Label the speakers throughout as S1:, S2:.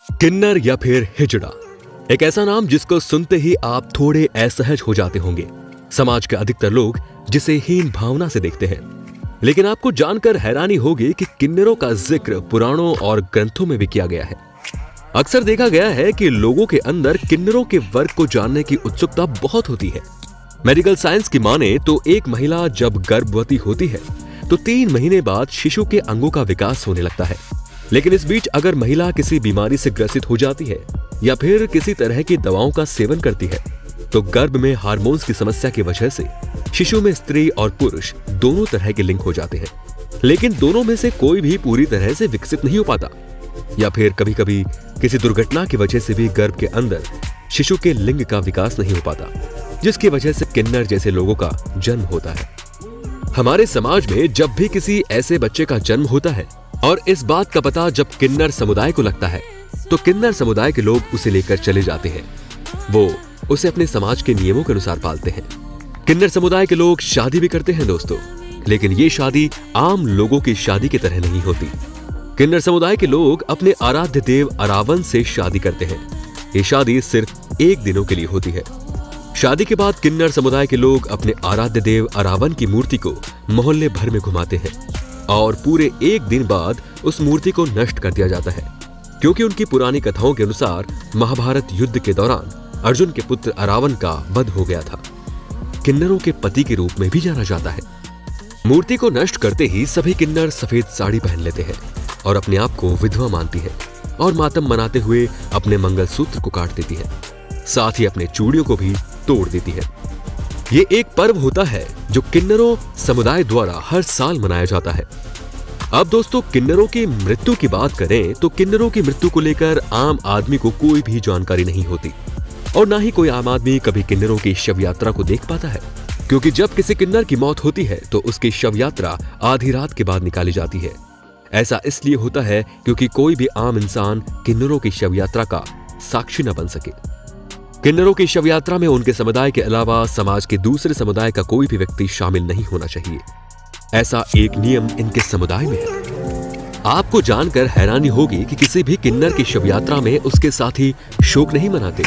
S1: किन्नर या फिर हिजड़ा, एक ऐसा नाम जिसको सुनते ही आप थोड़े असहज हो जाते होंगे। समाज के अधिकतर लोग जिसे हीन भावना से देखते हैं, लेकिन आपको जानकर हैरानी होगी कि किन्नरों का जिक्र पुराणों और ग्रंथों में भी किया गया है। अक्सर देखा गया है कि लोगों के अंदर किन्नरों के वर्ग को जानने की उत्सुकता बहुत होती है। मेडिकल साइंस की माने तो एक महिला जब गर्भवती होती है तो 3 महीने बाद शिशु के अंगों का विकास होने लगता है। लेकिन इस बीच अगर महिला किसी बीमारी से ग्रसित हो जाती है या फिर किसी तरह की दवाओं का सेवन करती है तो गर्भ में हार्मोन्स की समस्या की वजह से शिशु में स्त्री और पुरुष दोनों तरह के लिंग हो जाते हैं। लेकिन दोनों में से कोई भी पूरी तरह से विकसित नहीं हो पाता, या फिर कभी कभी किसी दुर्घटना की वजह से भी गर्भ के अंदर शिशु के लिंग का विकास नहीं हो पाता, जिसकी वजह से किन्नर जैसे लोगों का जन्म होता है। हमारे समाज में जब भी किसी ऐसे बच्चे का जन्म होता है और इस बात का पता जब किन्नर समुदाय को लगता है तो किन्नर समुदाय के लोग उसे लेकर चले जाते हैं। वो उसे अपने समाज के नियमों के अनुसार पालते हैं। किन्नर समुदाय के लोग शादी भी करते हैं दोस्तों, लेकिन ये शादी आम लोगों की शादी की तरह नहीं होती। किन्नर समुदाय के लोग अपने आराध्य देव अरावन से शादी करते हैं। ये शादी सिर्फ 1 दिनों के लिए होती है। शादी के बाद किन्नर समुदाय के लोग अपने आराध्य देव अरावन की मूर्ति को मोहल्ले भर में घुमाते हैं और पूरे 1 दिन बाद उस मूर्ति को नष्ट कर दिया जाता है, क्योंकि उनकी पुरानी कथाओं के अनुसार महाभारत युद्ध के दौरान अर्जुन के पुत्र अरावन का वध हो गया था। किन्नरों के पति के रूप में भी जाना जाता है। मूर्ति को नष्ट करते ही सभी किन्नर सफेद साड़ी पहन लेते हैं और अपने आप को विधवा मानती है और मातम मनाते हुए अपने मंगलसूत्र को काट देती है, साथ ही अपने चूड़ियों को भी तोड़ देती है। ये एक पर्व होता है जो किन्नरों समुदाय द्वारा हर साल मनाया जाता है। अब दोस्तों, किन्नरों की मृत्यु की बात करें तो किन्नरों की मृत्यु को लेकर आम आदमी को कोई भी जानकारी नहीं होती और ना ही कोई आम आदमी कभी किन्नरों की शव यात्रा को देख पाता है, क्योंकि जब किसी किन्नर की मौत होती है तो उसकी शव यात्रा आधी रात के बाद निकाली जाती है। ऐसा इसलिए होता है क्योंकि कोई भी आम इंसान किन्नरों की शव यात्रा का साक्षी न बन सके। किन्नरों की शव यात्रा में उनके समुदाय के अलावा समाज के दूसरे समुदाय का कोई भी व्यक्ति शामिल नहीं होना चाहिए। ऐसा एक नियम इनके समुदाय में है। आपको जानकर हैरानी होगी कि किसी भी किन्नर की शव यात्रा में उसके साथी शोक नहीं मनाते,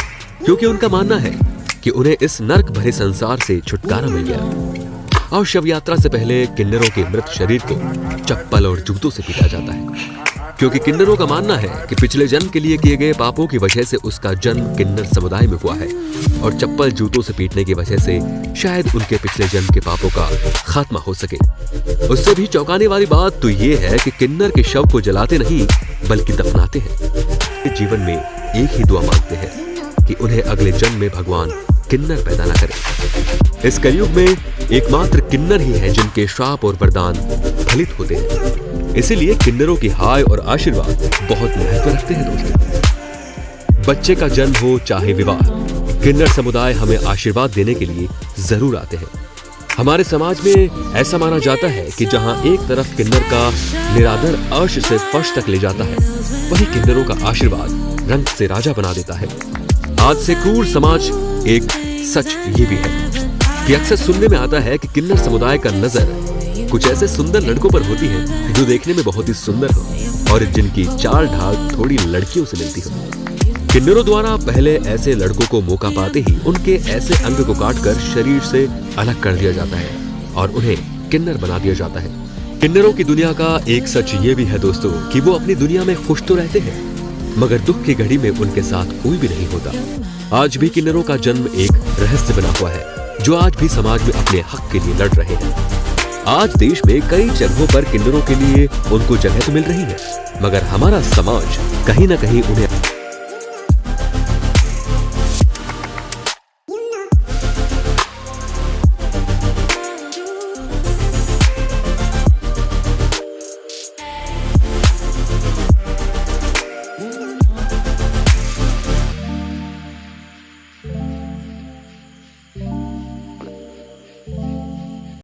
S1: क्योंकि उनका मानना है कि उन्हें इस नर्क भरे संसार से छुटकारा मिल गया। और शव यात्रा से पहले किन्नरों के मृत शरीर को चप्पल और जूतों से पीटा जाता है, क्योंकि किन्नरों का मानना है कि पिछले जन्म के लिए किए गए पापों की वजह से उसका जन्म किन्नर समुदाय में हुआ है और चप्पल जूतों से पीटने की वजह से शायद उनके पिछले जन्म के पापों का खात्मा हो सके। उससे भी चौंकाने वाली बात तो ये है कि किन्नर के शव को जलाते नहीं बल्कि दफनाते हैं। जीवन में एक ही दुआ मांगते हैं कि उन्हें अगले जन्म में भगवान किन्नर पैदा न करे। इस कलयुग में एकमात्र किन्नर ही हैं जिनके श्राप और वरदान फलित होते हैं। इसीलिए किन्नरों की हाय और आशीर्वाद बहुत महत्व रखते हैं दोस्तों। बच्चे का जन्म हो चाहे विवाह, किन्नर समुदाय हमें आशीर्वाद देने के लिए जरूर आते हैं। हमारे समाज में ऐसा माना जाता है कि जहां एक तरफ किन्नर का निरादर अर्श से फर्श तक ले जाता है, वहीं किन्नरों का आशीर्वाद रंग से राजा बना देता है। आज से क्रूर समाज एक सच ये भी है कि अक्सर सुनने में आता है कि किन्नर समुदाय का नजर कुछ ऐसे सुंदर लड़कों पर होती है जो देखने में बहुत ही सुंदर हो और जिनकी चाल ढाल थोड़ी लड़कियों से मिलती हो। किन्नरों द्वारा पहले ऐसे लड़कों को मौका पाते ही उनके ऐसे अंग को काटकर शरीर से अलग कर दिया जाता है और उन्हें किन्नर बना दिया जाता है। किन्नरों की दुनिया का एक सच ये भी है दोस्तों कि वो अपनी दुनिया में खुश तो रहते हैं, मगर दुख की घड़ी में उनके साथ कोई भी नहीं होता। आज भी किन्नरों का जन्म एक रहस्य बना हुआ है जो आज भी समाज में अपने हक के लिए लड़ रहे हैं। आज देश में कई जगहों पर किन्नरों के लिए उनको जगह तो मिल रही है, मगर हमारा समाज कहीं ना कहीं उन्हें